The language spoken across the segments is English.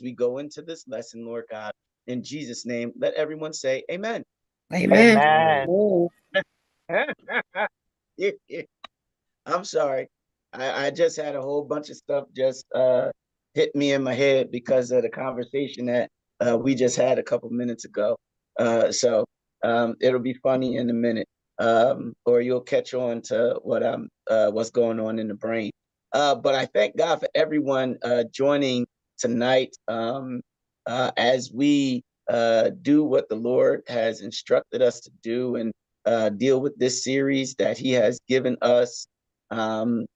we go into this lesson, Lord God. In Jesus' name, let everyone say amen. Amen. Amen. Amen. I'm sorry. I just had a whole bunch of stuff just hit me in my head because of the conversation that we just had a couple minutes ago. So it'll be funny in a minute, or you'll catch on to what's going on in the brain. But I thank God for everyone joining tonight as we do what the Lord has instructed us to do, and deal with this series that he has given us, um,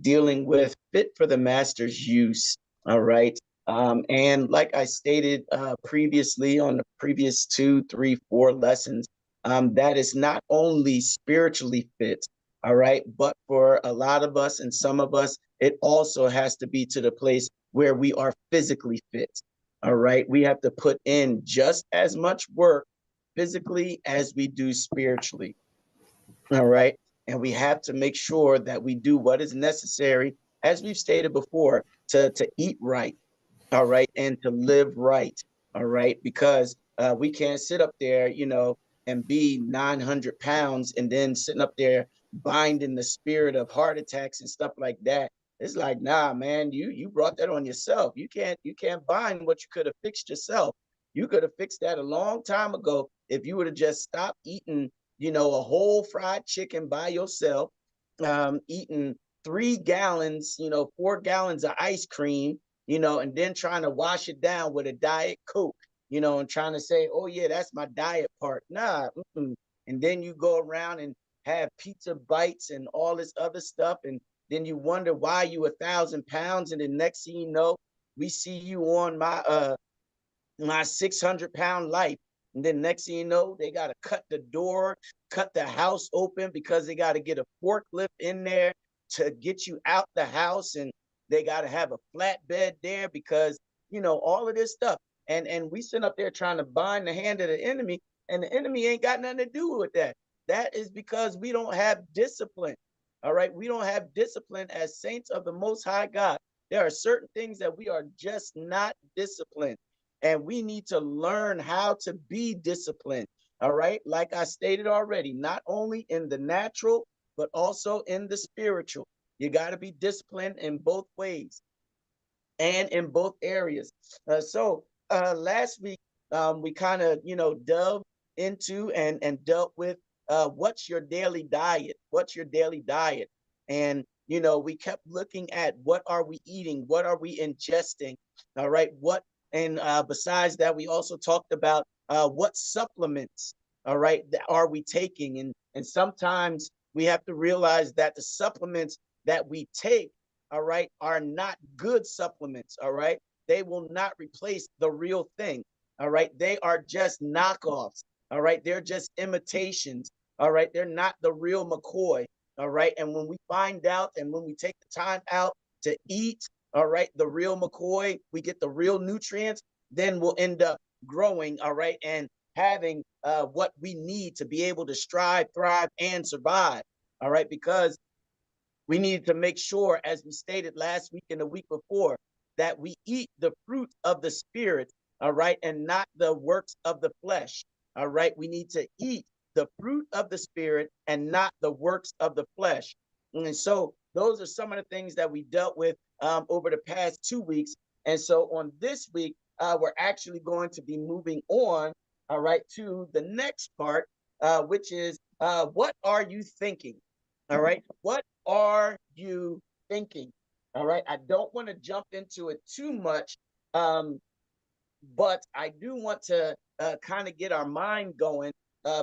dealing with fit for the master's use. All right. And like I stated previously on the previous 2, 3, 4 lessons, that is not only spiritually fit, all right, but for a lot of us and some of us, it also has to be to the place where we are physically fit. All right. We have to put in just as much work physically as we do spiritually. All right. And we have to make sure that we do what is necessary, as we've stated before, to eat right. All right. And to live right. All right. Because we can't sit up there, and be 900 pounds and then sitting up there binding the spirit of heart attacks and stuff like that. It's like, nah, man, you brought that on yourself. You can't bind what you could have fixed yourself. You could have fixed that a long time ago if you would have just stopped eating, a whole fried chicken by yourself, eating 3 gallons, 4 gallons of ice cream, and then trying to wash it down with a Diet Coke, and trying to say, oh, yeah, that's my diet part. Nah. And then you go around and have pizza bites and all this other stuff. And then you wonder why you 1,000 pounds. And the next thing you know, we see you on my 600-pound life. And then next thing you know, they got to cut the door, cut the house open because they got to get a forklift in there to get you out the house. And they got to have a flatbed there because, all of this stuff. And we sit up there trying to bind the hand of the enemy, and the enemy ain't got nothing to do with that. That is because we don't have discipline. All right. We don't have discipline as saints of the Most High God. There are certain things that we are just not disciplined. And we need to learn how to be disciplined. All right. Like I stated already, not only in the natural, but also in the spiritual. You got to be disciplined in both ways and in both areas. So last week, we kind of, delved into and dealt with what's your daily diet? What's your daily diet? And, we kept looking at what are we eating? What are we ingesting? All right. And besides that, we also talked about what supplements, all right, are we taking? And sometimes we have to realize that the supplements that we take, all right, are not good supplements. All right. They will not replace the real thing. All right. They are just knockoffs. All right. They're just imitations. All right. They're not the real McCoy. All right. And when we find out and when we take the time out to eat, all right, the real McCoy, we get the real nutrients, then we'll end up growing. All right. And having what we need to be able to strive, thrive, and survive. All right. Because we need to make sure, as we stated last week and the week before, that we eat the fruit of the spirit, all right, and not the works of the flesh. All right. We need to eat the fruit of the spirit and not the works of the flesh. And so those are some of the things that we dealt with over the past 2 weeks. And so on this week, we're actually going to be moving on, all right, to the next part, which is what are you thinking? All right. What are you thinking? All right. I don't want to jump into it too much, um, but I do want to kind of get our mind going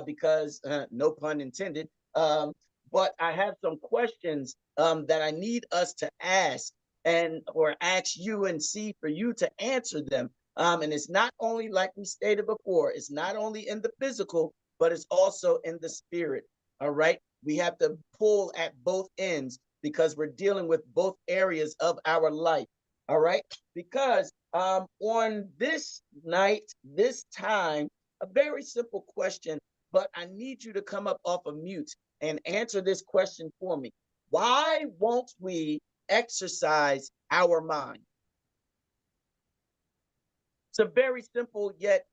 because, no pun intended. But I have some questions that I need us to ask or ask you and see for you to answer them. And it's not only, like we stated before, it's not only in the physical, but it's also in the spirit. All right. We have to pull at both ends because we're dealing with both areas of our life. All right. Because on this night, this time, a very simple question, but I need you to come up off of mute and answer this question for me. Why won't we exercise our mind? It's a very simple yet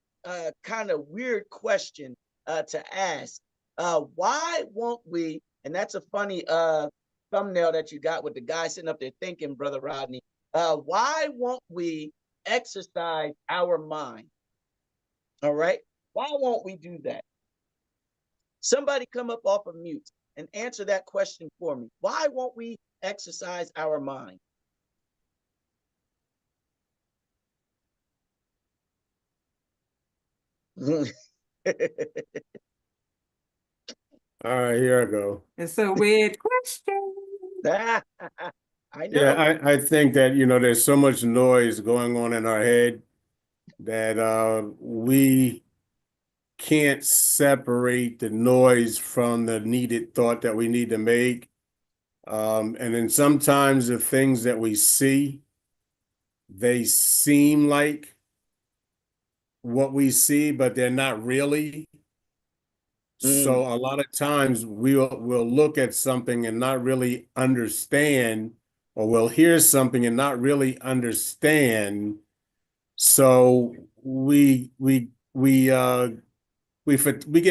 kind of weird question to ask. Why won't we? And that's a funny thumbnail that you got with the guy sitting up there thinking, Brother Rodney. Why won't we exercise our mind? All right. Why won't we do that? Somebody come up off of mute and answer that question for me. Why won't we exercise our mind? All right, here I go. It's a weird question. I know. Yeah, I think that, there's so much noise going on in our head that we can't separate the noise from the needed thought that we need to make. And then sometimes the things that we see, they seem like what we see, but they're not really. So a lot of times we'll look at something and not really understand, or we'll hear something and not really understand. So we get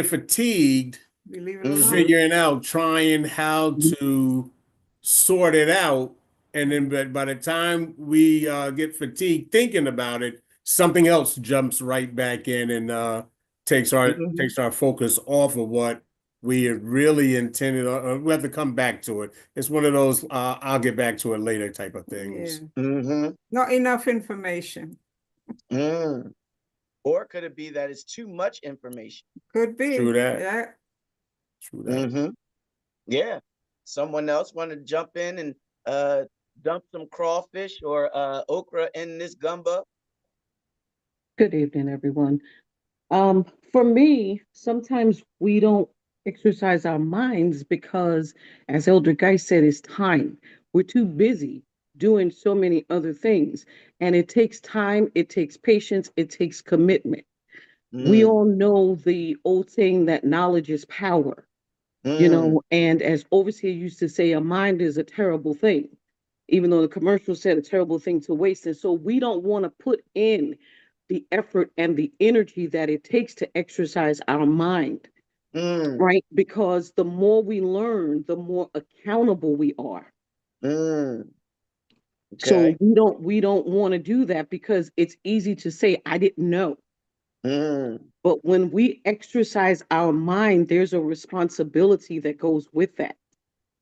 fatigued figuring out, trying how to sort it out, and then by the time we get fatigued thinking about it, something else jumps right back in and takes our focus off of what we had really intended. We have to come back to it. It's one of those I'll get back to it later type of things. Yeah. Not enough information. Or could it be that it's too much information? Could be. True that. Yeah. True that. Yeah. Someone else want to jump in and dump some crawfish or okra in this gumbo? Good evening, everyone. For me, sometimes we don't exercise our minds because, as Elder Guy said, it's time. We're too busy doing so many other things. And it takes time, it takes patience, it takes commitment. We all know the old saying that knowledge is power, and as Overseer used to say, a mind is a terrible thing, even though the commercial said a terrible thing to waste. And so we don't want to put in the effort and the energy that it takes to exercise our mind, right? Because the more we learn, the more accountable we are. Okay. So we don't want to do that because it's easy to say, I didn't know. But when we exercise our mind, there's a responsibility that goes with that.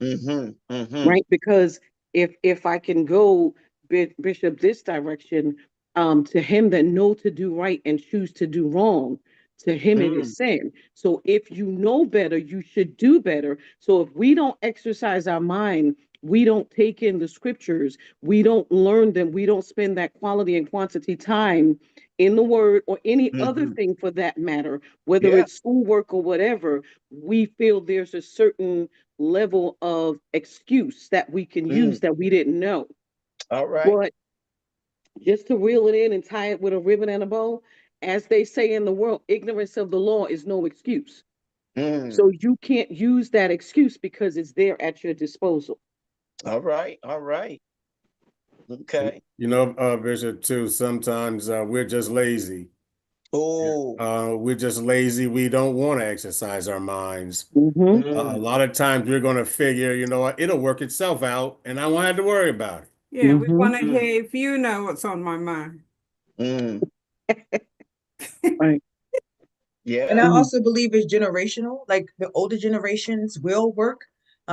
Right? Because if I can go, Bishop, this direction, to him that know to do right and choose to do wrong, to him it is sin. So if you know better, you should do better. So if we don't exercise our mind, we don't take in the scriptures, we don't learn them, we don't spend that quality and quantity time in the word or any other thing for that matter, whether it's schoolwork or whatever, we feel there's a certain level of excuse that we can use that we didn't know. All right. But just to reel it in and tie it with a ribbon and a bow, as they say in the world, ignorance of the law is no excuse. So you can't use that excuse because it's there at your disposal. All right. Okay. Bishop, too, sometimes we're just lazy. We're just lazy. We don't want to exercise our minds. A lot of times we're going to figure, it'll work itself out and I won't have to worry about it. Yeah, we want to hear if you know what's on my mind. Right. Yeah. And I also believe it's generational. Like the older generations will work,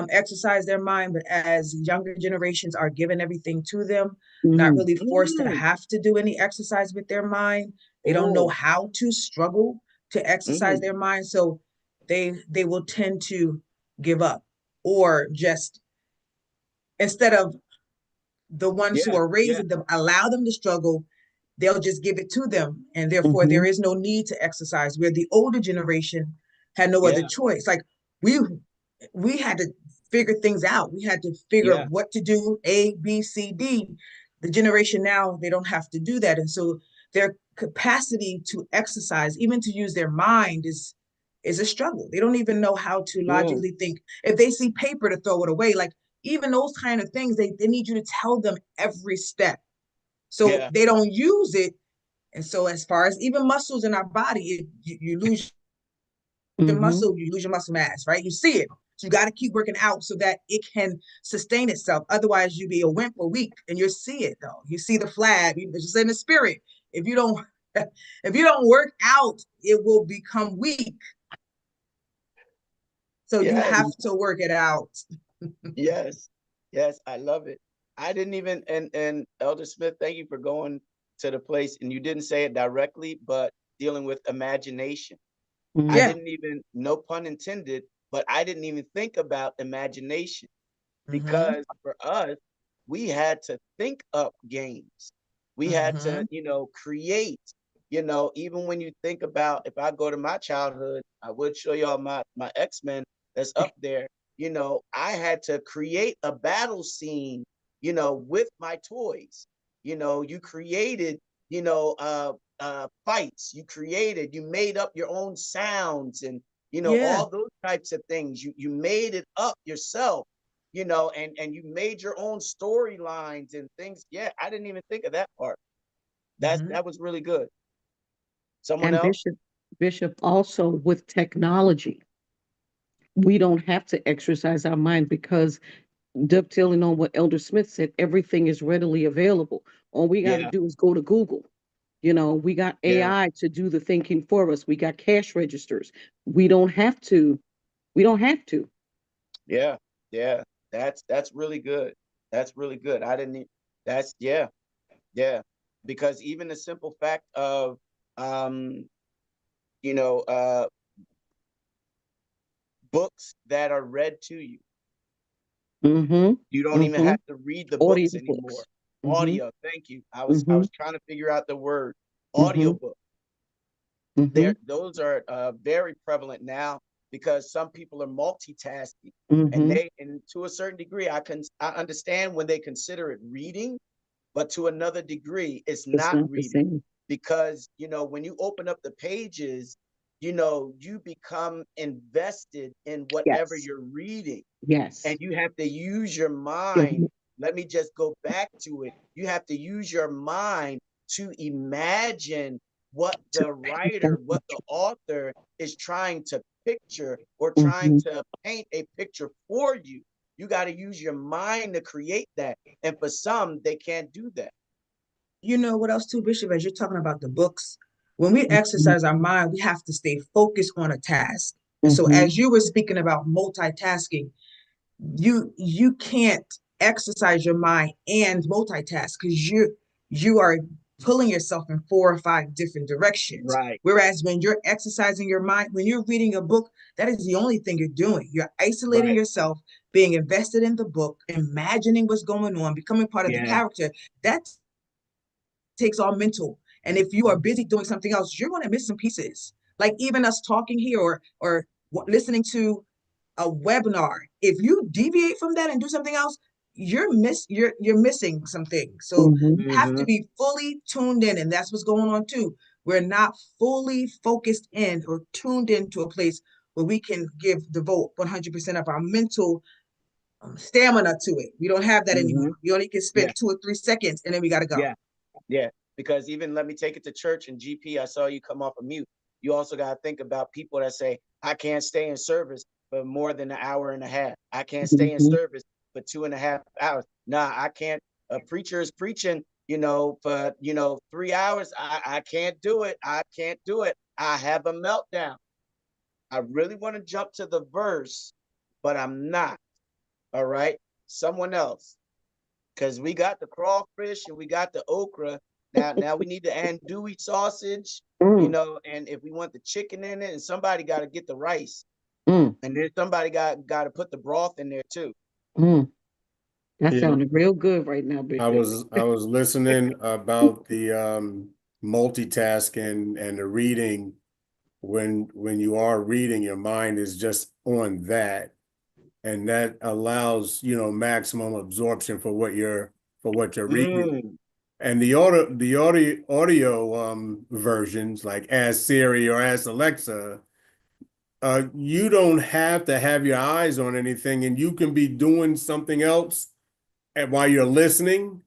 exercise their mind, but as younger generations are given everything to them, not really forced to have to do any exercise with their mind. They don't know how to struggle to exercise their mind. So they will tend to give up, or just instead of the ones who are raising them, allow them to struggle, they'll just give it to them. And therefore there is no need to exercise, where the older generation had no other choice. Like we had to figure things out. We had to figure out what to do, A, B, C, D. The generation now, they don't have to do that. And so their capacity to exercise, even to use their mind, is a struggle. They don't even know how to logically think. If they see paper, to throw it away. Like even those kind of things, they need you to tell them every step. So they don't use it And so as far as even muscles in our body, you lose your muscle, you lose your muscle mass, right? You see it. So you got to keep working out so that it can sustain itself. Otherwise, you be a wimp or weak, and you see it though. You see the flag. It's just in the spirit. If you don't, if you don't work out, it will become weak. So you have to work it out. Yes, yes, I love it. I didn't even, and Elder Smith, thank you for going to the place, and you didn't say it directly, but dealing with imagination. I didn't even, no pun intended, but I didn't even think about imagination because for us, we had to think up games. We had to, create, even when you think about, if I go to my childhood, I would show y'all my X-Men that's up there. I had to create a battle scene, with my toys. You created, fights. You made up your own sounds and, all those types of things. You made it up yourself, and you made your own storylines and things. Yeah, I didn't even think of that part. That was really good. Someone And else? Bishop, also with technology, we don't have to exercise our mind because dovetailing on what Elder Smith said, everything is readily available. All we got to Yeah, do is go to Google. We got yeah, AI to do the thinking for us. We got cash registers. We don't have to. We don't have to. yeah, yeah. That's really good. That's really good. I didn't. That's yeah, yeah. Because even the simple fact of, um, you know, uh, books that are read to you. Mm-hmm. You don't even Mm-hmm. have to read the Audio books anymore. books. Mm-hmm. Audio, thank you. I Mm-hmm. was trying to figure out the word Mm-hmm. audiobook. Mm-hmm. Those are very prevalent now because some people are multitasking, and Mm-hmm. and to a certain degree, I understand when they consider it reading, but to another degree, it's It's not not the reading same. because when you open up the pages, you become invested in whatever Yes. you're reading, and Yes. you have to use your Your mind. Let me just go back to it. You have to use your mind to imagine what to the paint that writer, what the picture. author is trying to picture or trying Mm-hmm. to paint a picture for you. You got to use your mind to create that. And for some, they can't do that. You know what else too, Bishop, as you're talking about the books, when we Mm-hmm. exercise our mind, we have to stay focused on a task. And so Mm-hmm. as you were speaking about multitasking, you can't exercise your mind and multitask because you are pulling yourself in 4 or 5 different directions. Right. Whereas when you're exercising your mind, when you're reading a book, that is the only thing you're doing. You're isolating Right. yourself, being invested in the book, imagining what's going on, becoming part of the Yeah. character. That takes all mental. And if you are busy doing something else, you're going to miss some pieces. Like even us talking here or listening to a webinar. If you deviate from that and do something else, you're missing some things. So Mm-hmm. you have to Mm-hmm. be fully tuned in, and that's what's going on too. We're not fully focused in or tuned into a place where we can devote 100% of our mental stamina to it. We don't have that Mm-hmm. anymore. We only can Yeah. spend 2 or 3 seconds, and then we got to go. Yeah. Yeah. Because even let me take it to church and GP, I saw you come off of mute. You also got to think about people that say, I can't stay in service for more than an hour and a half. I can't stay in Mm-hmm. service for 2.5 hours. Nah, I can't. A preacher is preaching, for, 3 hours. I can't do it. I can't do it. I have a meltdown. I really want to jump to the verse, but I'm not. All right. Someone else. Because we got the crawfish and we got the okra. Now we need the andouille sausage, Mm. and if we want the chicken in it, and somebody got to get the rice, Mm. and then somebody got to put the broth in there too. Mm. That Yeah, sounded real good right now, Bishop. I was listening about the multitasking and the reading. When you are reading, your mind is just on that, and that allows maximum absorption for what you're reading. Mm, And the audio versions like Ask Siri or Ask Alexa, you don't have to have your eyes on anything, and you can be doing something else and while you're listening.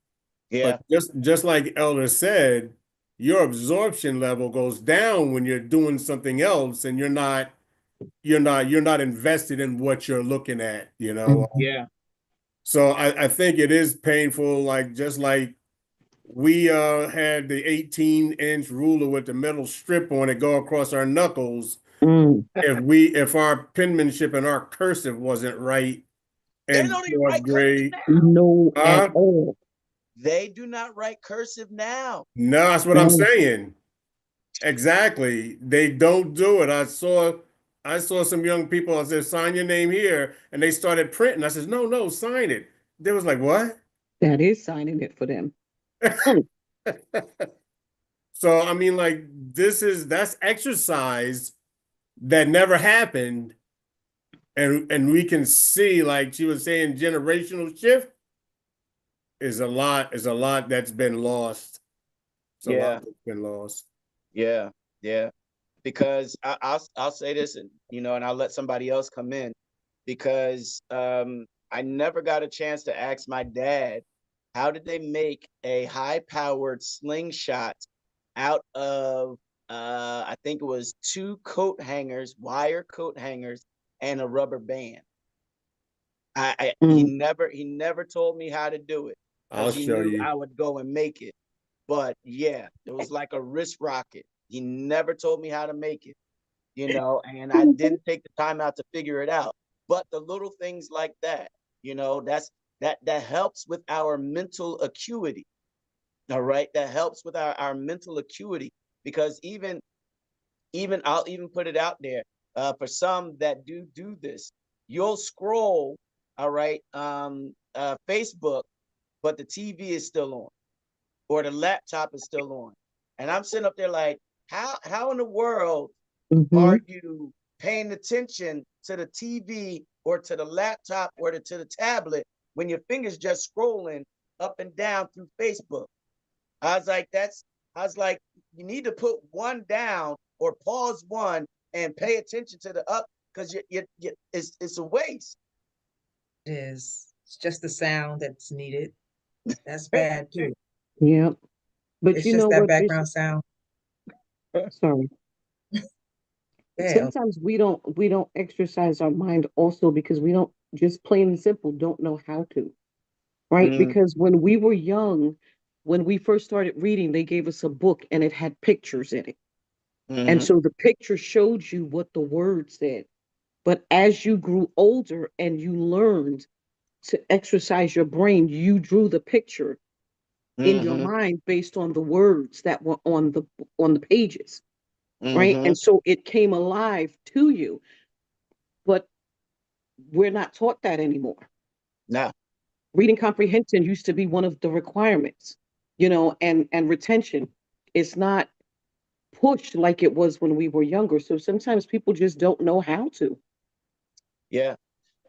But yeah. just like Elder said, your absorption level goes down when you're doing something else and you're not invested in what you're looking at, you know. Yeah. So I think it is painful, like just like we had the 18-inch ruler with the metal strip on it go across our knuckles. If our penmanship and our cursive wasn't right They in don't even fourth write cursive grade, now. No, at all. They do not write cursive now. no, that's what I'm saying. Exactly. They don't do it. I saw some young people. I said, sign your name here, and they started printing. I said, no, sign it. They was like, what? That is signing it for them. So I mean, like that's exercise that never happened, and we can see, like she was saying, generational shift is a lot that's been lost. It's a lot that's been lost. Yeah, yeah. Because I'll say this, and and I'll let somebody else come in, because I never got a chance to ask my dad, how did they make a high-powered slingshot out of I think it was two coat hangers, wire coat hangers, and a rubber band. He never told me how to do it, I'll because he show knew you. I would go and make it. But yeah, it was like a wrist rocket. He never told me how to make it, and I didn't take the time out to figure it out. But the little things like that, that helps with our mental acuity. All right. That helps with our mental acuity, because even I'll even put it out there, for some that do this, you'll scroll, all right, Facebook, but the TV is still on, or the laptop is still on. And I'm sitting up there like, how in the world are you paying attention to the TV or to the laptop or to the tablet when your fingers just scrolling up and down through Facebook? I was like, you need to put one down or pause one and pay attention to the up, because it's a waste. It is. It's just the sound that's needed. That's bad too. Yeah. But It's you just know that what? background sound. Sorry. Yeah. Sometimes we don't exercise our mind also because we don't, just plain and simple, don't know how to. Right? Because when we were young, when we first started reading, they gave us a book and it had pictures in it. And so the picture showed you what the word said. But as you grew older and you learned to exercise your brain, you drew the picture in your mind based on the words that were on the pages, right? And so it came alive to you. But we're not taught that anymore. No. Reading comprehension used to be one of the requirements, and retention is not pushed like it was when we were younger. So sometimes people just don't know how to. Yeah,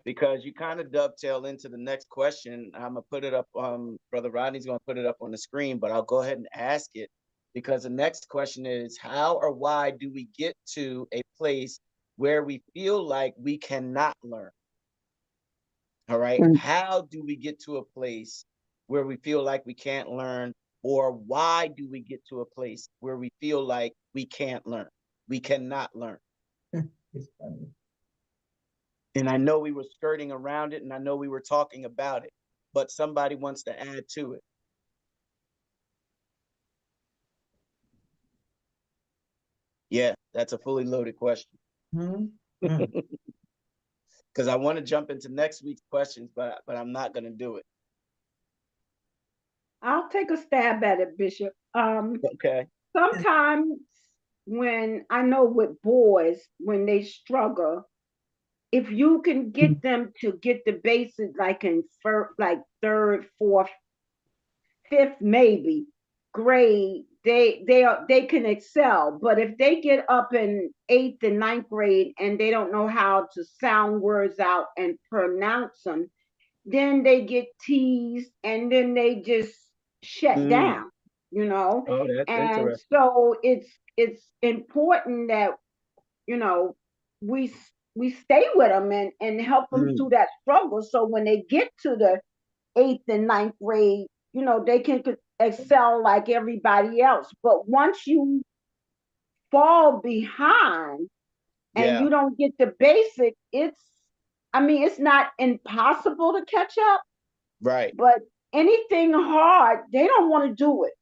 because you kind of dovetail into the next question. I'm gonna put it up. Brother Rodney's gonna put it up on the screen, but I'll go ahead and ask it, because the next question is, how or why do we get to a place where we feel like we cannot learn? All right. How do we get to a place where we feel like we can't learn? Or why do we get to a place where we feel like we can't learn? We cannot learn. It's funny. And I know we were skirting around it, and I know we were talking about it, but somebody wants to add to it. Yeah, that's a fully loaded question. Because I want to jump into next week's questions, but I'm not going to do it. I'll take a stab at it, Bishop. Okay. Sometimes when I know with boys, when they struggle, if you can get them to get the basics like in third, fourth, fifth, maybe grade, they can excel. But if they get up in eighth and ninth grade and they don't know how to sound words out and pronounce them, then they get teased and then they just shut down, Oh, that's and interesting. so it's important that we we stay with them and help them through that struggle, so when they get to the eighth and ninth grade, they can excel like everybody else. But once you fall behind and Yeah. you don't get the basic, it's not impossible to catch up, Right. but anything hard, they don't want to do it.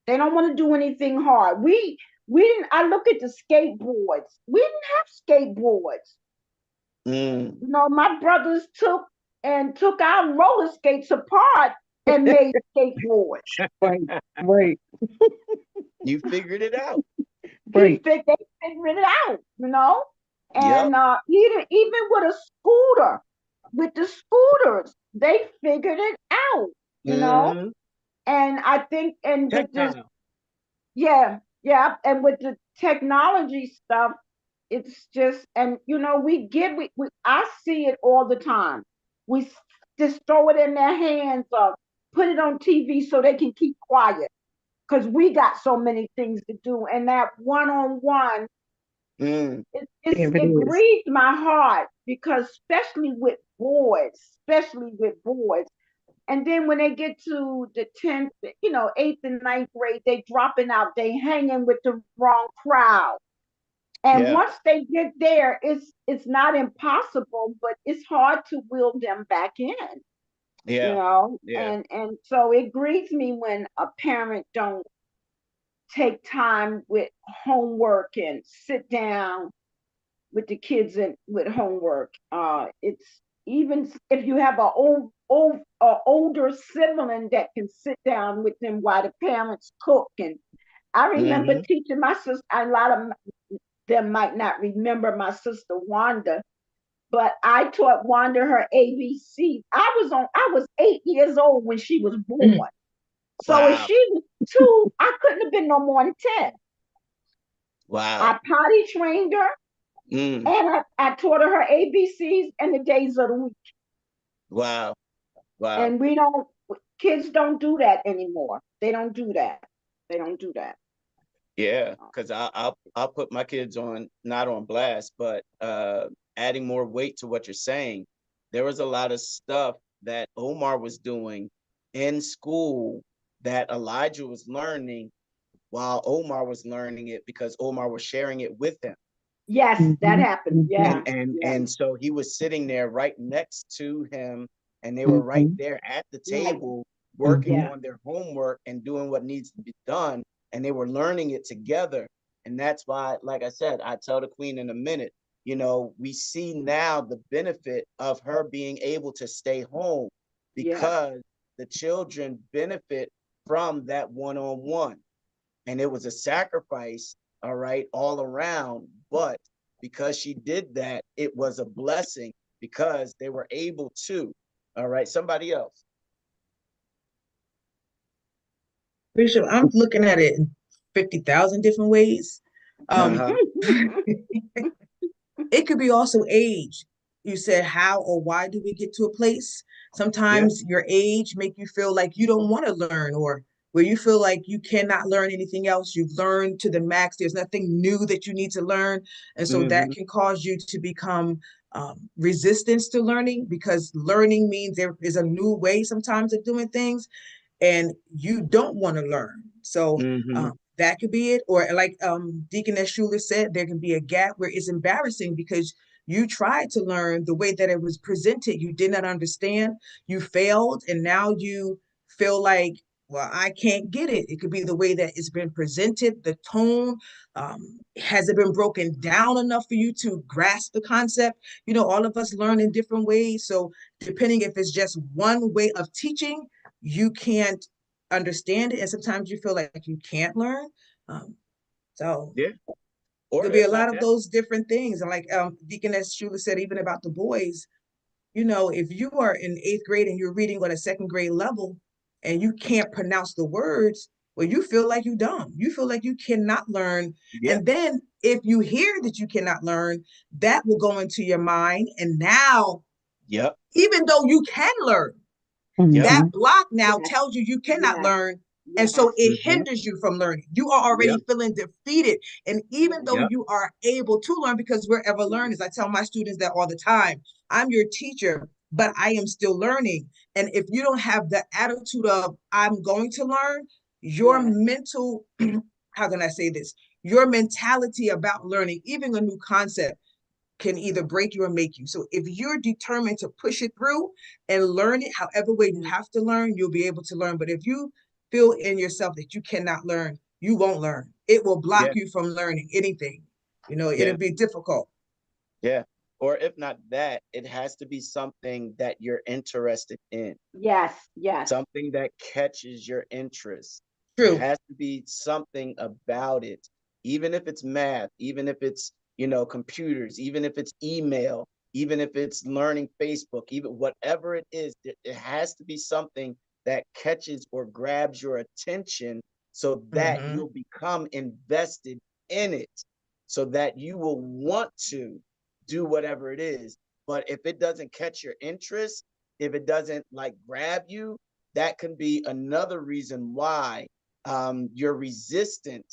They don't want to do anything hard. We didn't, I look at the skateboards. We didn't have skateboards. Mm. You know, my brothers took our roller skates apart and made skateboards. Right, right, You figured it out. right. They figured it out, you know? Yep. And even with a scooter, with the scooters, they figured it out, you know? Mm-hmm. And I think, and with this, Tactile. yeah, yeah, and with the technology stuff, it's just, and you know, I see it all the time. We just throw it in their hands or put it on TV so they can keep quiet because we got so many things to do. And that one-on-one, Mm. There it it is. grieves my heart because especially with boys. And then when they get to the 10th, 8th and ninth grade, they dropping out, they hanging with the wrong crowd. And Yeah. once they get there, it's not impossible, but it's hard to wheel them back in, Yeah. Yeah. and so it grieves me when a parent don't take time with homework and sit down with the kids and with homework. It's even if you have older sibling that can sit down with them while the parents cook. And I remember Mm-hmm. teaching my sister. A lot of them might not remember my sister Wanda, but I taught Wanda her ABC. I was 8 years old when she was born. So if Wow. she was 2, I couldn't have been no more than 10. Wow. I potty trained her Mm. and I taught her her ABCs and the days of the week. Wow. Wow. And kids don't do that anymore. They don't do that. They don't do that. Yeah, because I'll put my kids on, not on blast, but adding more weight to what you're saying. There was a lot of stuff that Omar was doing in school that Elijah was learning while Omar was learning it because Omar was sharing it with him. Yes, that Mhm, happened. Yeah. mhm, Yeah. And so he was sitting there right next to him, and they were right mhm, there at the Right. table working Yeah. on their homework and doing what needs to be done, and they were learning it together. And that's why, like I said, I tell the queen in a minute, we see now the benefit of her being able to stay home Yeah. because the children benefit from that one-on-one. And it was a sacrifice, all right, all around. But because she did that, it was a blessing because they were able to. All right, somebody else. Bishop, I'm looking at it in 50,000 different ways. Uh-huh. It could be also age. You said how or why do we get to a place? Yeah. Sometimes your age make you feel like you don't want to learn, or where you feel like you cannot learn anything else. You've learned to the max. There's nothing new that you need to learn. And so that Mm-hmm. can cause you to become resistance to learning, because learning means there is a new way sometimes of doing things and you don't want to learn. So Mm-hmm. that could be it. Or like Deaconess Schuler said, there can be a gap where it's embarrassing because you tried to learn the way that it was presented. You did not understand, you failed, and now you feel like, well, I can't get it. It could be the way that it's been presented, the tone. Has it been broken down enough for you to grasp the concept? All of us learn in different ways. So depending if it's just one way of teaching, you can't understand it, and sometimes you feel like you can't learn. So Yeah. Or there'll be a it's like lot of that. those different things. And like Deaconess Shula said, even about the boys, if you are in 8th grade and you're reading on a 2nd grade level and you can't pronounce the words, well, you feel like you're dumb. You feel like you cannot learn. Yeah. And then if you hear that you cannot learn, that will go into your mind. And now, Yep. even though you can learn, Yep. that mhm. block now Yes. tells you cannot Yes. learn. And Yes. so it Mm-hmm. hinders you from learning. You are Yep. already feeling defeated. And even though Yep. you are able to learn, because we're ever learners, I tell my students that all the time. I'm your teacher, but I am still learning. And if you don't have the attitude of I'm going to learn, your Yes. mental, how can I say this? Your mentality about learning, even a new concept, can either break you or make you. So if you're determined to push it through and learn it, however way you have to learn, you'll be able to learn. But if you feel in yourself that you cannot learn, you won't learn. It will block Yeah. you from learning anything. You know, Yeah. it'll be difficult. Yeah. Or if not that, it has to be something that you're interested in, Yes. Yes. something that catches your interest. It True. has to be something about it, even if it's math, even if it's, computers, even if it's email, even if it's learning Facebook, even whatever it is, it has to be something that catches or grabs your attention so that Mm-hmm. you'll become invested in it, so that you will want to do whatever it is. But if it doesn't catch your interest, if it doesn't like grab you, that can be another reason why you're resistant,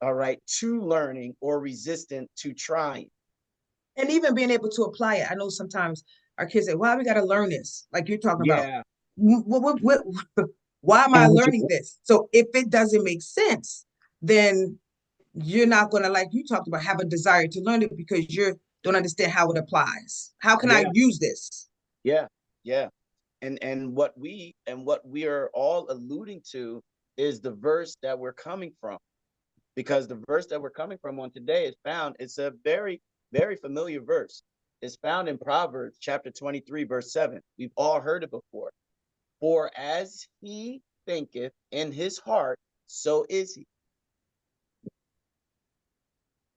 all right, to learning or resistant to trying. And even being able to apply it. I know sometimes our kids say, "Why we got to learn this?" Like you're talking about. Yeah. Why am I learning Algebra. this? So if it doesn't make sense, then you're not going to, like you talked about, have a desire to learn it because you don't understand how it applies. How can I Yeah. use this? Yeah. Yeah. And what we are all alluding to is the verse that we're coming from, because the verse that we're coming from on today is found, it's a very, very familiar verse. It's found in Proverbs chapter 23, verse 7. We've all heard it before. For as he thinketh in his heart, so is he.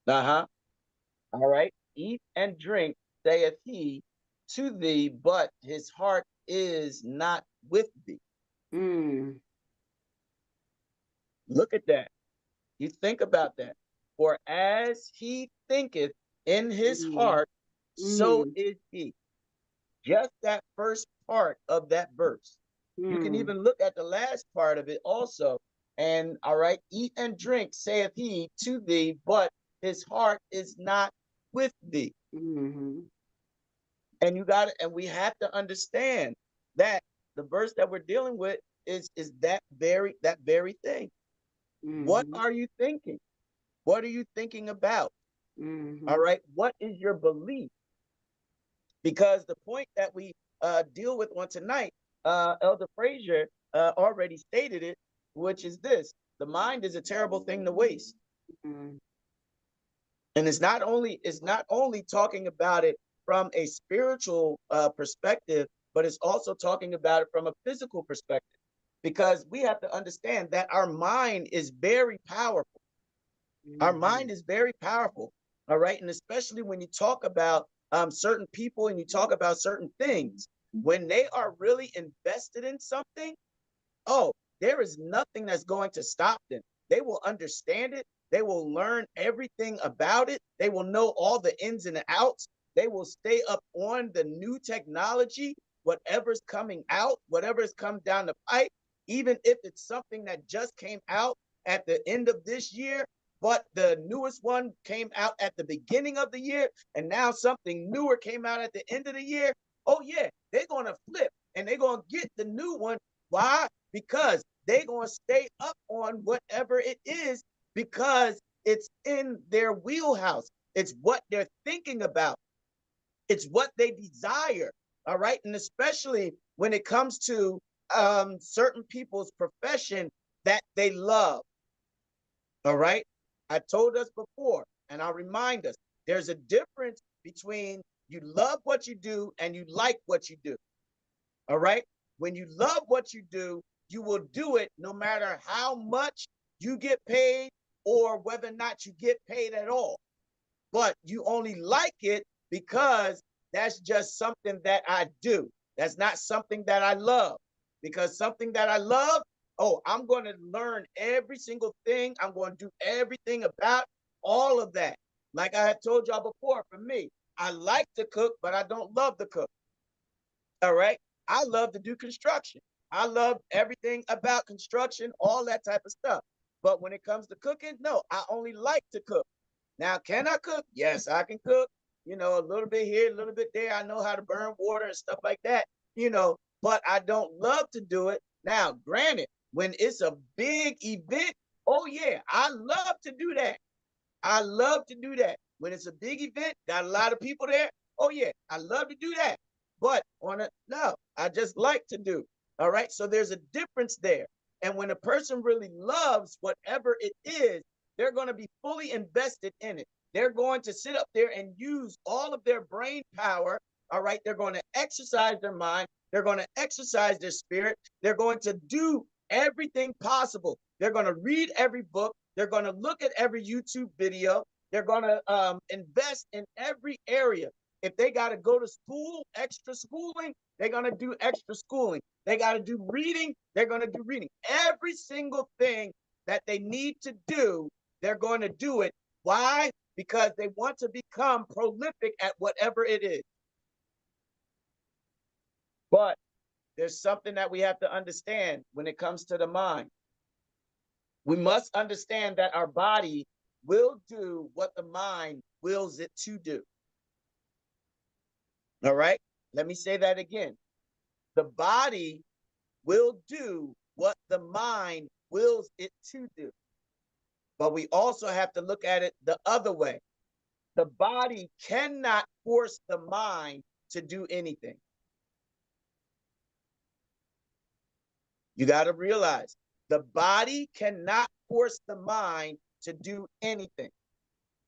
Uh-huh. All right. Eat and drink, saith he to thee, but his heart is not with thee. Mm. Look at that. You think about that. For as he thinketh in his Mm. heart, so Mm. is he. Just that first part of that verse. You can Mm. even look at the last part of it also. And all right, eat and drink, saith he to thee, but his heart is not with thee. Mm-hmm. And you got it, and we have to understand that the verse that we're dealing with is that very thing. What Mm-hmm. are you thinking? What are you thinking about? All Mm-hmm. right, what is your belief? Because the point that we deal with on tonight, Elder Frazier already stated it, which is this: the mind is a terrible thing to waste. Mm-hmm. And it's not only talking about it from a spiritual perspective, but it's also talking about it from a physical perspective, because we have to understand that our mind is very powerful. Our Mm-hmm. mind is very powerful. All right. And especially when you talk about certain people and you talk about certain things, when they are really invested in something, oh, there is nothing that's going to stop them. They will understand it. They will learn everything about it. They will know all the ins and outs. They will stay up on the new technology, whatever's coming out, whatever's come down the pipe, even if it's something that just came out at the end of this year, but the newest one came out at the beginning of the year, and now something newer came out at the end of the year. Oh, yeah, they're going to flip and they're going to get the new one. Why? Because they're going to stay up on whatever it is, because it's in their wheelhouse. It's what they're thinking about. It's what they desire. All right. And especially when it comes to certain people's profession that they love. All right. I told us before, and I'll remind us, there's a difference between you love what you do and you like what you do. All right. When you love what you do, you will do it no matter how much you get paid or whether or not you get paid at all. But you only like it because that's just something that I do. That's not something that I love. Because something that I love, oh, I'm going to learn every single thing. I'm going to do everything about all of that. Like I had told y'all before, for me, I like to cook, but I don't love to cook. All right. I love to do construction. I love everything about construction, all that type of stuff. But when it comes to cooking, no, I only like to cook. Now, can I cook? Yes, I can cook, a little bit here, a little bit there. I know how to burn water and stuff like that, but I don't love to do it. Now, granted, when it's a big event, oh yeah, I love to do that. I love to do that. When it's a big event, got a lot of people there. Oh yeah, I love to do that. But no, I just like to do. All right. So there's a difference there. And when a person really loves whatever it is, they're going to be fully invested in it. They're going to sit up there and use all of their brain power. All right. They're going to exercise their mind. They're going to exercise their spirit. They're going to do everything possible. They're going to read every book. They're going to look at every YouTube video. They're going to invest in every area. If they got to go to school, extra schooling, they're going to do extra schooling. They got to do reading, they're going to do reading. Every single thing that they need to do, they're going to do it. Why? Because they want to become prolific at whatever it is. But there's something that we have to understand when it comes to the mind. We must understand that our body will do what the mind wills it to do. All right, let me say that again. The body will do what the mind wills it to do. But we also have to look at it the other way. The body cannot force the mind to do anything. You got to realize the body cannot force the mind to do anything.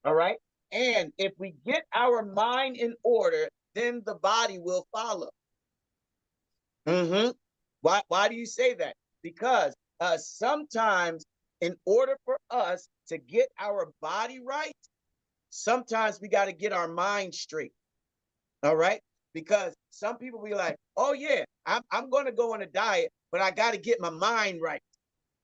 All right. And if we get our mind in order, then the body will follow. Why do you say that? Because sometimes in order for us to get our body right, sometimes we got to get our mind straight. All right. Because some people be like, oh yeah, I'm going to go on a diet, but I got to get my mind right.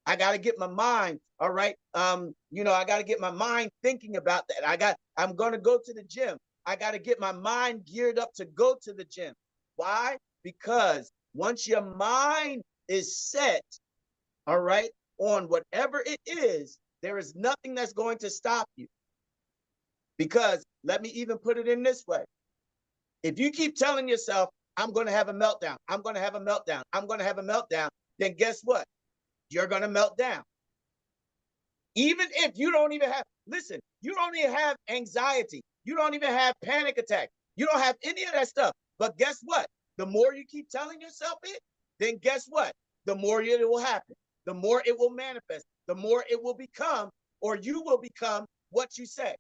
I got to get my mind. All right. I got to get my mind thinking about that. I'm going to go to the gym. I got to get my mind geared up to go to the gym. Why? Because once your mind is set, all right, on whatever it is, there is nothing that's going to stop you. Because let me even put it in this way. If you keep telling yourself, I'm going to have a meltdown, I'm going to have a meltdown, I'm going to have a meltdown, then guess what? You're going to melt down. Even if you don't even have, listen, you don't even have anxiety. You don't even have panic attack. You don't have any of that stuff. But guess what? The more you keep telling yourself it, then guess what? The more it will happen. The more it will manifest. The more it will become, or you will become what you say.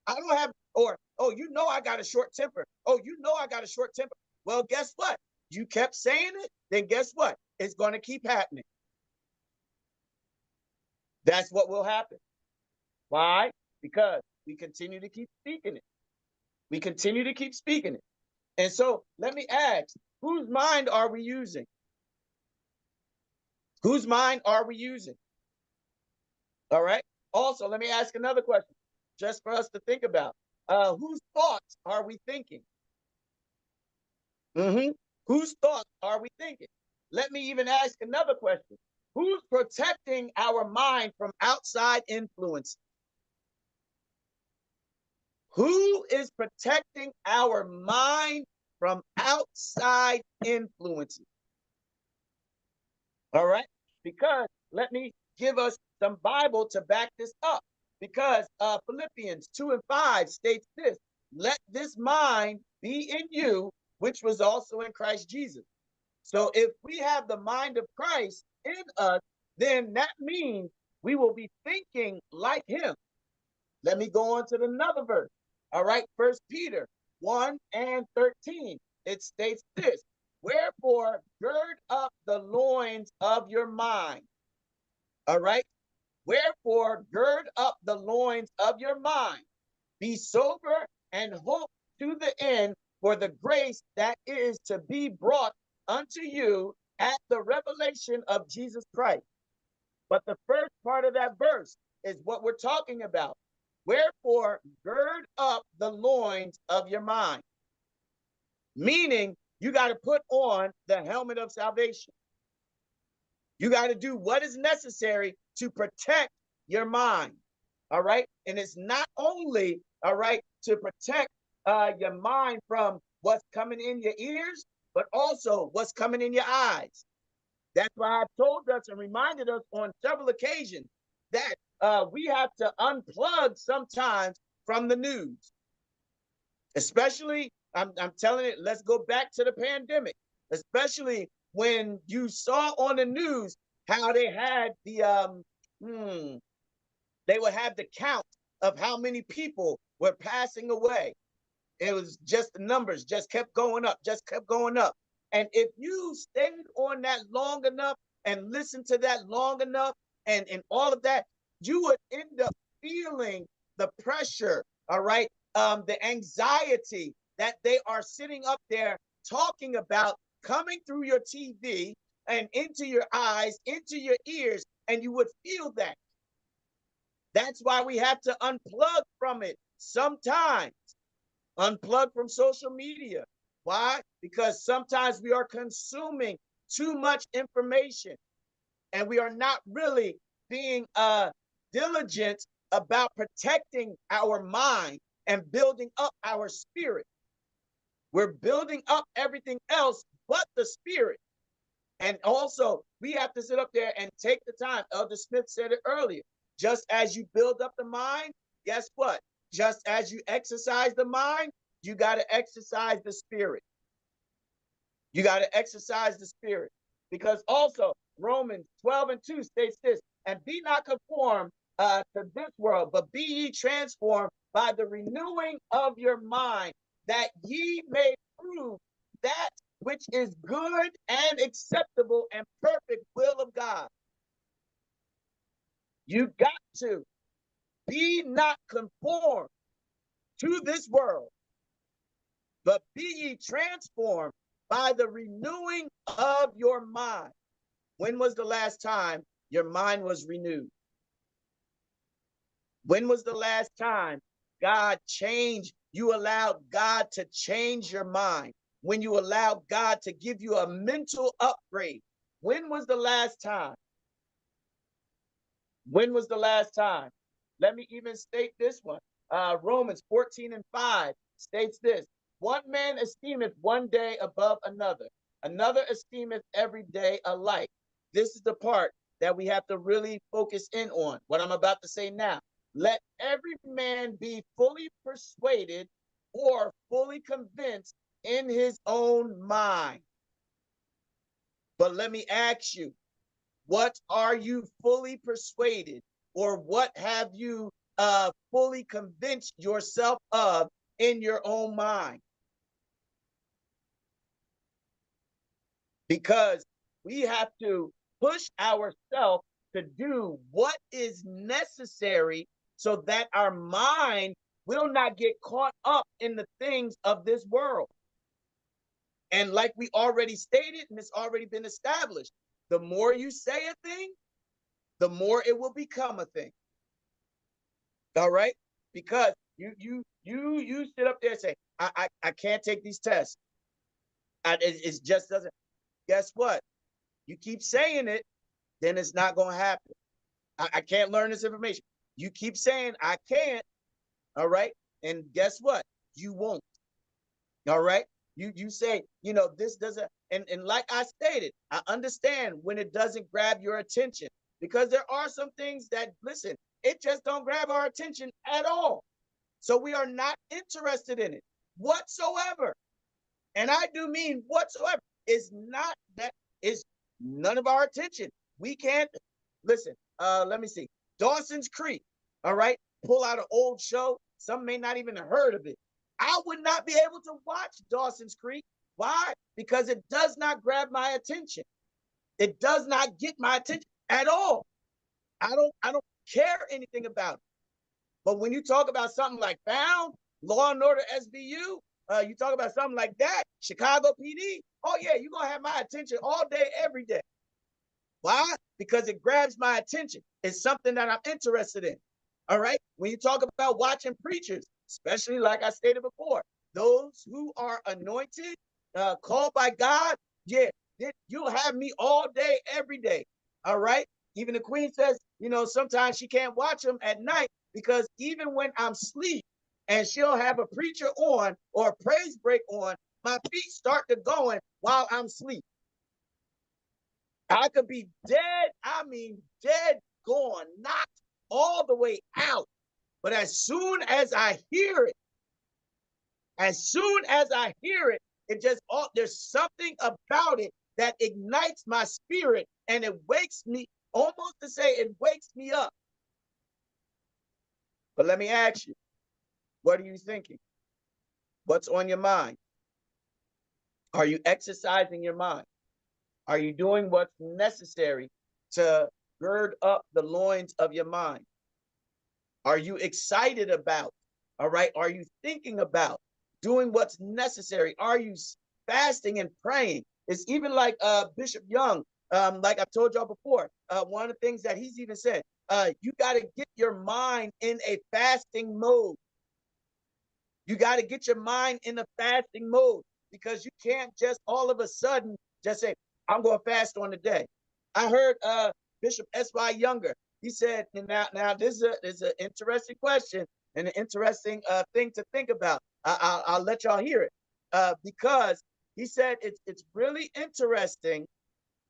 I don't have, or, oh, I got a short temper. Oh, I got a short temper. Well, guess what? You kept saying it, then guess what? It's going to keep happening. That's what will happen. Why? Because we continue to keep speaking it. We continue to keep speaking it. And so let me ask, whose mind are we using? Whose mind are we using? All right. Also, let me ask another question, just for us to think about. Whose thoughts are we thinking? Whose thoughts are we thinking? Let me even ask another question. Who's protecting our mind from outside influence? Who is protecting our mind from outside influences? All right. Because let me give us some Bible to back this up. Because Philippians 2:5 states this: let this mind be in you, which was also in Christ Jesus. So if we have the mind of Christ in us, then that means we will be thinking like him. Let me go on to another verse. All right. 1 Peter 1:13. It states this: wherefore gird up the loins of your mind. All right. Wherefore gird up the loins of your mind. Be sober and hope to the end for the grace that is to be brought unto you at the revelation of Jesus Christ. But the first part of that verse is what we're talking about. Wherefore gird up the loins of your mind. Meaning you got to put on the helmet of salvation. You got to do what is necessary to protect your mind. All right. And it's not only, all right, to protect your mind from what's coming in your ears, but also what's coming in your eyes. That's why I told us and reminded us on several occasions that we have to unplug sometimes from the news. Especially, I'm telling it, let's go back to the pandemic, especially when you saw on the news how they had they would have the count of how many people were passing away. It was just the numbers just kept going up, just kept going up. And if you stayed on that long enough and listened to that long enough and all of that, you would end up feeling the pressure, all right, the anxiety that they are sitting up there talking about coming through your TV and into your eyes, into your ears, and you would feel that. That's why we have to unplug from it sometimes. Unplug from social media. Why? Because sometimes we are consuming too much information and we are not really being diligent about protecting our mind and building up our spirit. We're building up everything else but the spirit. And also, we have to sit up there and take the time. Elder Smith said it earlier. Just as you build up the mind, guess what? Just as you exercise the mind, you got to exercise the spirit. You got to exercise the spirit. Because also, Romans 12:2 states this, and be not conformed to this world, but be ye transformed by the renewing of your mind, that ye may prove that which is good and acceptable and perfect will of God. You got to be not conformed to this world, but be ye transformed by the renewing of your mind. When was the last time your mind was renewed? When was the last time God changed? You allowed God to change your mind. When you allowed God to give you a mental upgrade. When was the last time? When was the last time? Let me even state this one. Romans 14:5 states this. One man esteemeth one day above another. Another esteemeth every day alike. This is the part that we have to really focus in on. What I'm about to say now. Let every man be fully persuaded or fully convinced in his own mind. But let me ask you, what are you fully persuaded, or what have you fully convinced yourself of in your own mind? Because we have to push ourselves to do what is necessary so that our mind will not get caught up in the things of this world. And like we already stated, and it's already been established, the more you say a thing, the more it will become a thing. All right? Because you sit up there and say, I can't take these tests. It just doesn't. Guess what? You keep saying it, then it's not going to happen. I can't learn this information. You keep saying I can't. All right? And guess what? You won't. All right? You say, this doesn't, and like I stated, I understand when it doesn't grab your attention, because there are some things that, listen, it just don't grab our attention at all. So we are not interested in it whatsoever. And I do mean whatsoever. It's not that, it's none of our attention. We can't, listen, let me see. Dawson's Creek, all right? Pull out an old show. Some may not even have heard of it. I would not be able to watch Dawson's Creek. Why? Because it does not grab my attention. It does not get my attention at all. I don't care anything about it. But when you talk about something like Found, Law and Order SVU, you talk about something like that, Chicago PD, oh yeah, you're going to have my attention all day, every day. Why? Because it grabs my attention. It's something that I'm interested in. All right? When you talk about watching preachers, especially like I stated before, those who are anointed, called by God, yeah, you'll have me all day, every day. All right? Even the queen says, sometimes she can't watch them at night, because even when I'm asleep and she'll have a preacher on or a praise break on, my feet start to going while I'm asleep. I could be dead. I mean, dead, gone, knocked all the way out. But as soon as I hear it, it just, there's something about it that ignites my spirit, and it wakes me, almost to say it wakes me up. But let me ask you, what are you thinking? What's on your mind? Are you exercising your mind? Are you doing what's necessary to gird up the loins of your mind? Are you excited about, all right? Are you thinking about doing what's necessary? Are you fasting and praying? It's even like Bishop Young, like I've told y'all before, one of the things that he's even said, you got to get your mind in a fasting mode. You got to get your mind in a fasting mode, because you can't just all of a sudden just say, I'm going to fast on the day. I heard Bishop S.Y. Younger. He said, now this is an interesting question and an interesting thing to think about. I'll let y'all hear it, because he said it's really interesting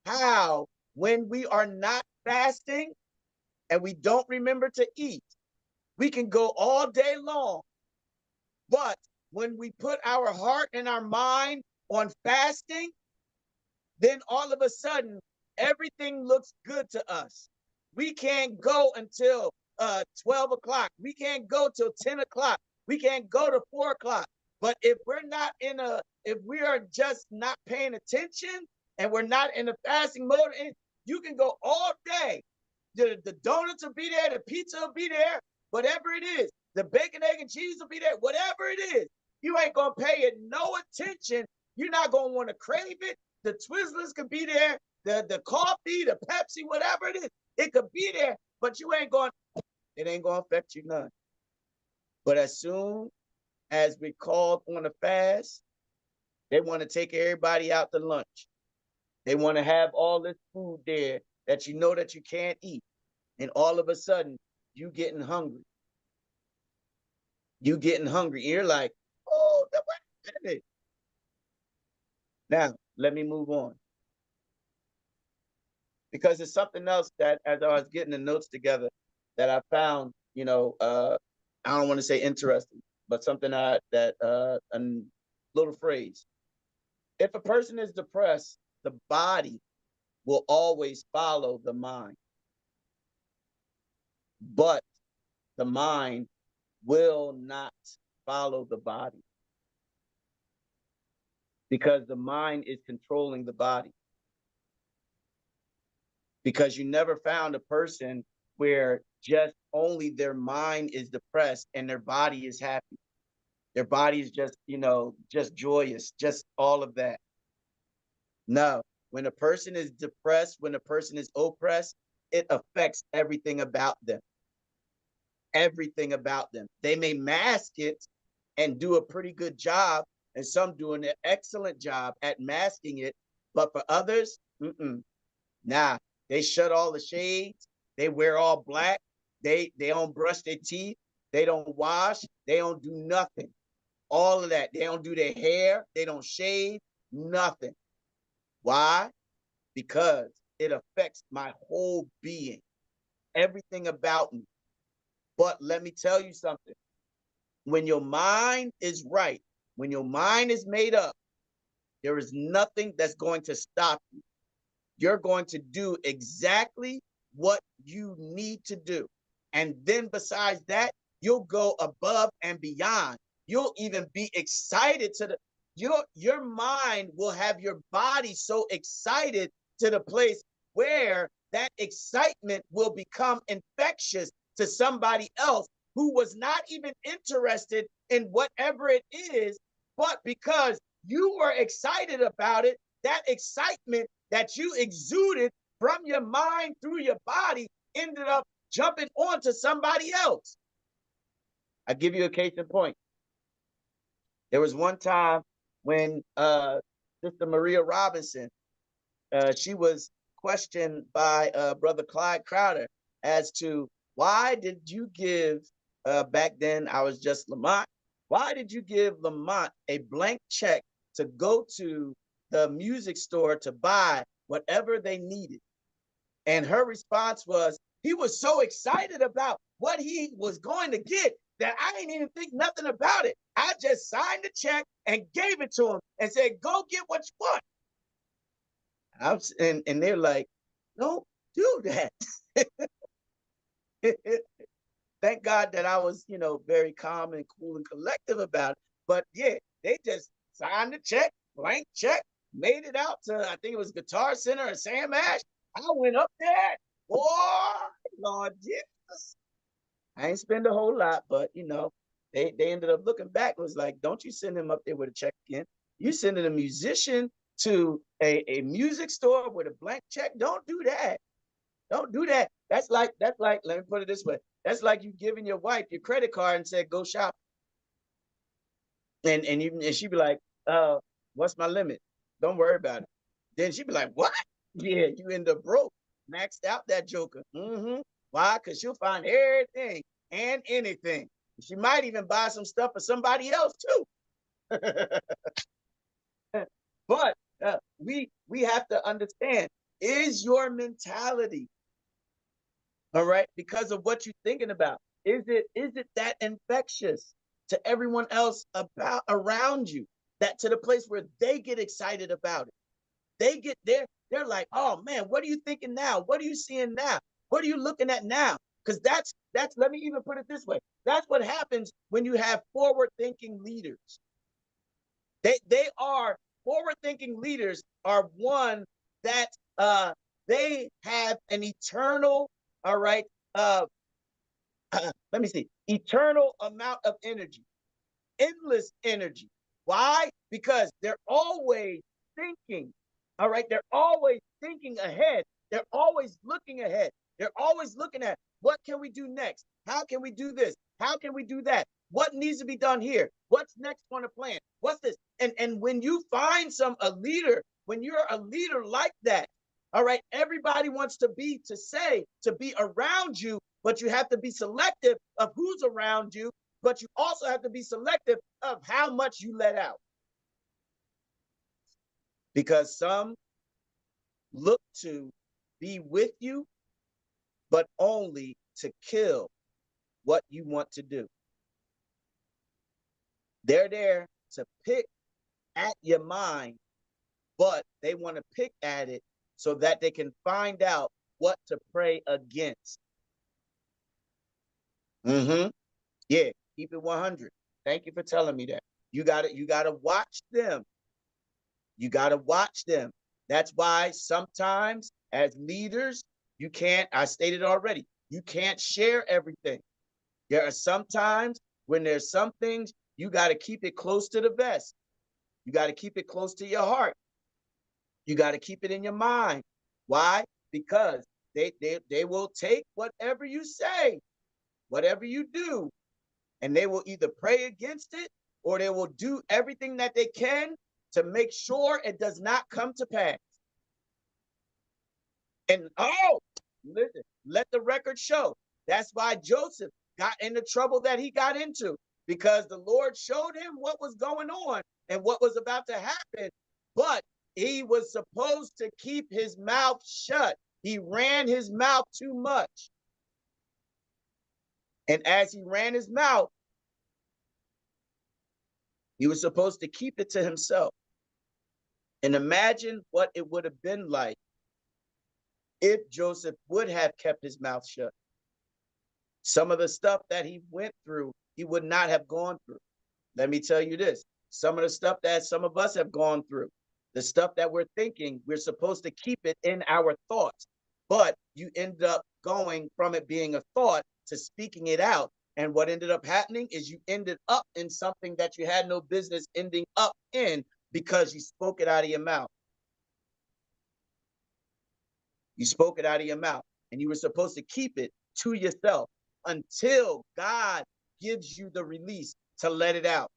how when we are not fasting and we don't remember to eat, we can go all day long. But when we put our heart and our mind on fasting, then all of a sudden, everything looks good to us. We can't go until 12 o'clock. We can't go till 10 o'clock. We can't go to 4 o'clock. But if we are just not paying attention and we're not in the fasting mode, you can go all day. The donuts will be there, the pizza will be there, whatever it is. The bacon, egg, and cheese will be there, whatever it is. You ain't going to pay it no attention. You're not going to want to crave it. The Twizzlers could be there, the coffee, the Pepsi, whatever it is. It could be there, but it ain't going to affect you none. But as soon as we called on a fast, they want to take everybody out to lunch. They want to have all this food there that you know that you can't eat. And all of a sudden, you getting hungry. You're like, oh, wait a minute. Now, let me move on. Because it's something else that, as I was getting the notes together, that I found, I don't want to say interesting, but something a little phrase. If a person is depressed, the body will always follow the mind. But the mind will not follow the body, because the mind is controlling the body. Because you never found a person where just only their mind is depressed and their body is happy. Their body is just, just joyous, just all of that. No, when a person is depressed, when a person is oppressed, it affects everything about them. Everything about them. They may mask it and do a pretty good job, and some doing an excellent job at masking it. But for others, nah, they shut all the shades. They wear all black. They don't brush their teeth. They don't wash. They don't do nothing. All of that. They don't do their hair. They don't shave. Nothing. Why? Because it affects my whole being. Everything about me. But let me tell you something. When your mind is right, when your mind is made up, there is nothing that's going to stop you. You're going to do exactly what you need to do. And then besides that, you'll go above and beyond. You'll even be excited your mind will have your body so excited to the place where that excitement will become infectious to somebody else who was not even interested in whatever it is, but because you were excited about it, that excitement that you exuded from your mind through your body ended up jumping onto somebody else. I'll give you a case in point. There was one time when Sister Maria Robinson, she was questioned by Brother Clyde Crowder as to why did you give, back then I was just Lamont, why did you give Lamont a blank check to go to the music store to buy whatever they needed. And her response was, he was so excited about what he was going to get that I didn't even think nothing about it. I just signed the check and gave it to him and said, go get what you want. And they're like, don't do that. Thank God that I was, very calm and cool and collective about it. But yeah, they just signed the check, blank check, made it out to, I think it was Guitar Center or Sam Ash. I went up there, boy, Lord Jesus. I ain't spend a whole lot, but they ended up looking back. It was like, don't you send him up there with a check again. You sending a musician to a music store with a blank check. Don't do that. Don't do that. That's like, let me put it this way. That's like you giving your wife your credit card and said, go shop. And she'd be like, what's my limit? Don't worry about it. Then she'd be like, what? Yeah, you end up broke, maxed out that joker. Why? Because she'll find everything and anything. She might even buy some stuff for somebody else too. But we have to understand, is your mentality, all right, because of what you're thinking about, is it that infectious to everyone else around you, that to the place where they get excited about it? They get there, they're like, oh man, what are you thinking now? What are you seeing now? What are you looking at now? Because that's, let me even put it this way. That's what happens when you have forward-thinking leaders. They are forward-thinking leaders are one that they have an eternal, all right, let me see, eternal amount of energy, endless energy. Why? Because they're always thinking. All right. They're always thinking ahead. They're always looking ahead. They're always looking at, what can we do next? How can we do this? How can we do that? What needs to be done here? What's next on the plan? What's this? And when you find a leader, when you're a leader like that, all right, everybody wants to be around you, but you have to be selective of who's around you, but you also have to be selective of how much you let out. Because some look to be with you, but only to kill what you want to do. They're there to pick at your mind, but they want to pick at it so that they can find out what to pray against. Yeah, keep it 100. Thank you for telling me that. You gotta watch them. You gotta watch them. That's why sometimes as leaders, you can't, I stated already, you can't share everything. There are some times when there's some things you got to keep it close to the vest. You got to keep it close to your heart. You got to keep it in your mind. Why? Because they will take whatever you say, whatever you do, and they will either pray against it or they will do everything that they can to make sure it does not come to pass. And listen, let the record show. That's why Joseph got into trouble that he got into, because the Lord showed him what was going on and what was about to happen, but he was supposed to keep his mouth shut. He ran his mouth too much. And as he ran his mouth, he was supposed to keep it to himself. And imagine what it would have been like if Joseph would have kept his mouth shut. Some of the stuff that he went through, he would not have gone through. Let me tell you this. Some of the stuff that some of us have gone through, the stuff that we're thinking, we're supposed to keep it in our thoughts. But you end up going from it being a thought to speaking it out. And what ended up happening is you ended up in something that you had no business ending up in, because you spoke it out of your mouth. You spoke it out of your mouth, and you were supposed to keep it to yourself until God gives you the release to let it out.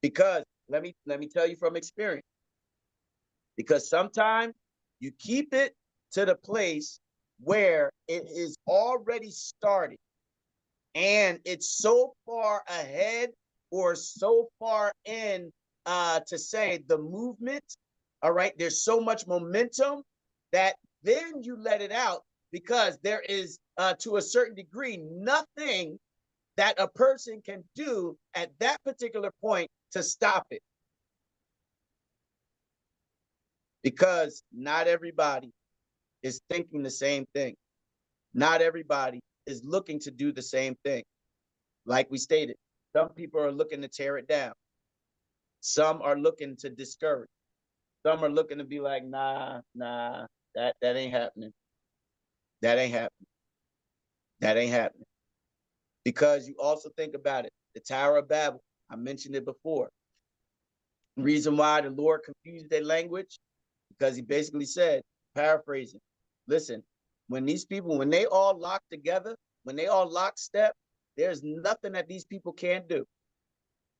Because let me tell you from experience, because sometimes you keep it to the place where it is already started and it's so far ahead or so far in to say the movement All right. There's so much momentum that then you let it out, because there is, to a certain degree, nothing that a person can do at that particular point to stop it. Because not everybody is thinking the same thing. Not everybody is looking to do the same thing. Like we stated, some people are looking to tear it down. Some are looking to discourage. Some are looking to be like, nah, that ain't happening. That ain't happening. That ain't happening. Because you also think about it, the Tower of Babel, I mentioned it before. Reason why the Lord confused their language, because he basically said, paraphrasing, listen, when these people, when they all lock together, when they all lockstep, there's nothing that these people can't do.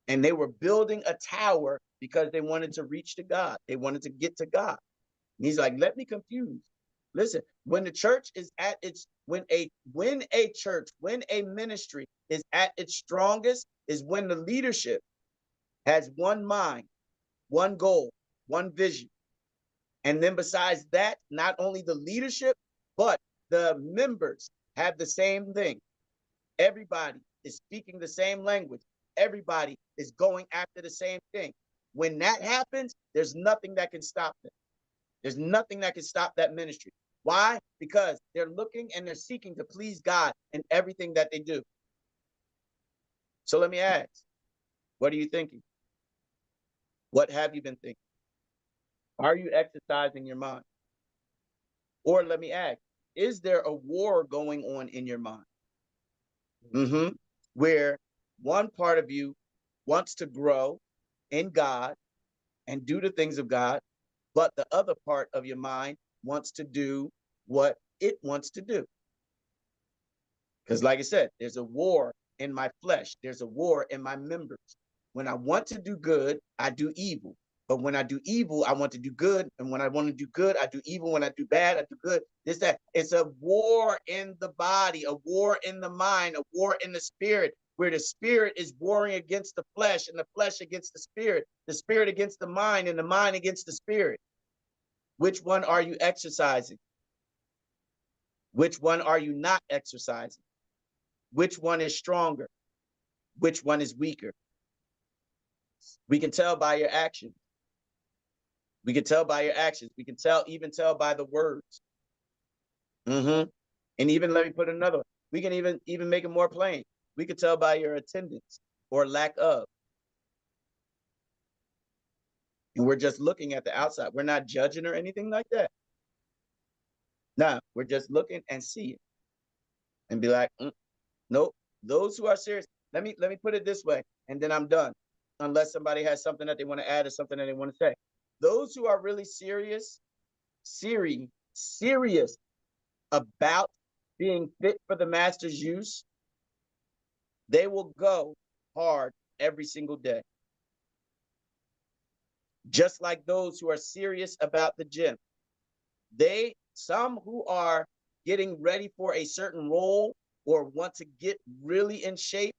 And they were building a tower because they wanted to reach to God. They wanted to get to God. And he's like, let me confuse. Listen, when the church is at its, when a church, when a ministry is at its strongest, is when the leadership has one mind, one goal, one vision. And then besides that, not only the leadership, but the members have the same thing. Everybody is speaking the same language. Everybody is going after the same thing. When that happens, there's nothing that can stop them. There's nothing that can stop that ministry. Why? Because they're looking and they're seeking to please God in everything that they do. So let me ask, what are you thinking? What have you been thinking? Are you exercising your mind? Or let me ask, is there a war going on in your mind? Where one part of you wants to grow in God and do the things of God, but the other part of your mind wants to do what it wants to do. Because like I said, there's a war in my flesh. There's a war in my members. When I want to do good, I do evil. But when I do evil, I want to do good. And when I want to do good, I do evil. When I do bad, I do good. This, that. It's a war in the body, a war in the mind, a war in the spirit, where the spirit is warring against the flesh and the flesh against the spirit against the mind, and the mind against the spirit. Which one are you exercising? Which one are you not exercising? Which one is stronger? Which one is weaker? We can tell by your actions. We can tell by your actions. We can even tell by the words. And even, let me put another one. We can even make it more plain. We can tell by your attendance or lack of. And we're just looking at the outside. We're not judging or anything like that. No, we're just looking and seeing and be like, nope. Those who are serious. Let me put it this way, and then I'm done. Unless somebody has something that they want to add or something that they want to say. Those who are really serious about being fit for the master's use, they will go hard every single day. Just like those who are serious about the gym. Some who are getting ready for a certain role or want to get really in shape,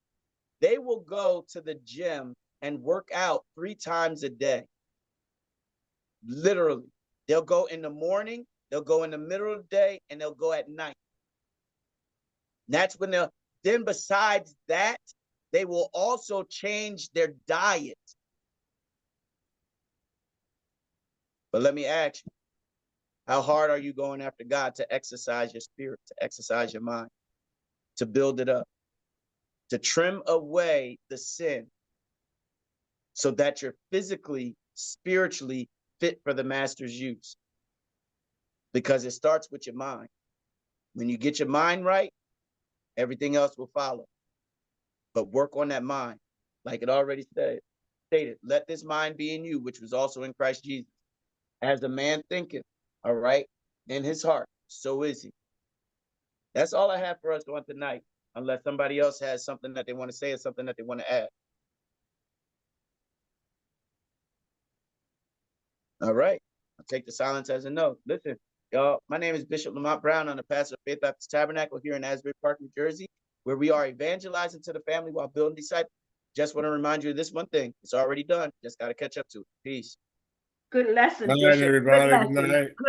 they will go to the gym and work out 3 times a day. Literally. They'll go in the morning, they'll go in the middle of the day, and they'll go at night. That's when then besides that, they will also change their diet. But let me ask you, how hard are you going after God to exercise your spirit, to exercise your mind, to build it up, to trim away the sin so that you're physically, spiritually fit for the master's use? Because it starts with your mind. When you get your mind right, everything else will follow. But work on that mind. Like it already stated, let this mind be in you, which was also in Christ Jesus. As a man thinketh, all right, in his heart, so is he. That's all I have for us on tonight, unless somebody else has something that they want to say or something that they want to add. All right, I'll take the silence as a no. Listen, y'all, my name is Bishop Lamont Brown. I'm the pastor of Faith Baptist Tabernacle here in Asbury Park, New Jersey, where we are evangelizing to the family while building disciples. Just want to remind you of this one thing. It's already done. Just got to catch up to it. Peace. Good lesson, Good night, Bishop. Good everybody. Good lesson. night. Good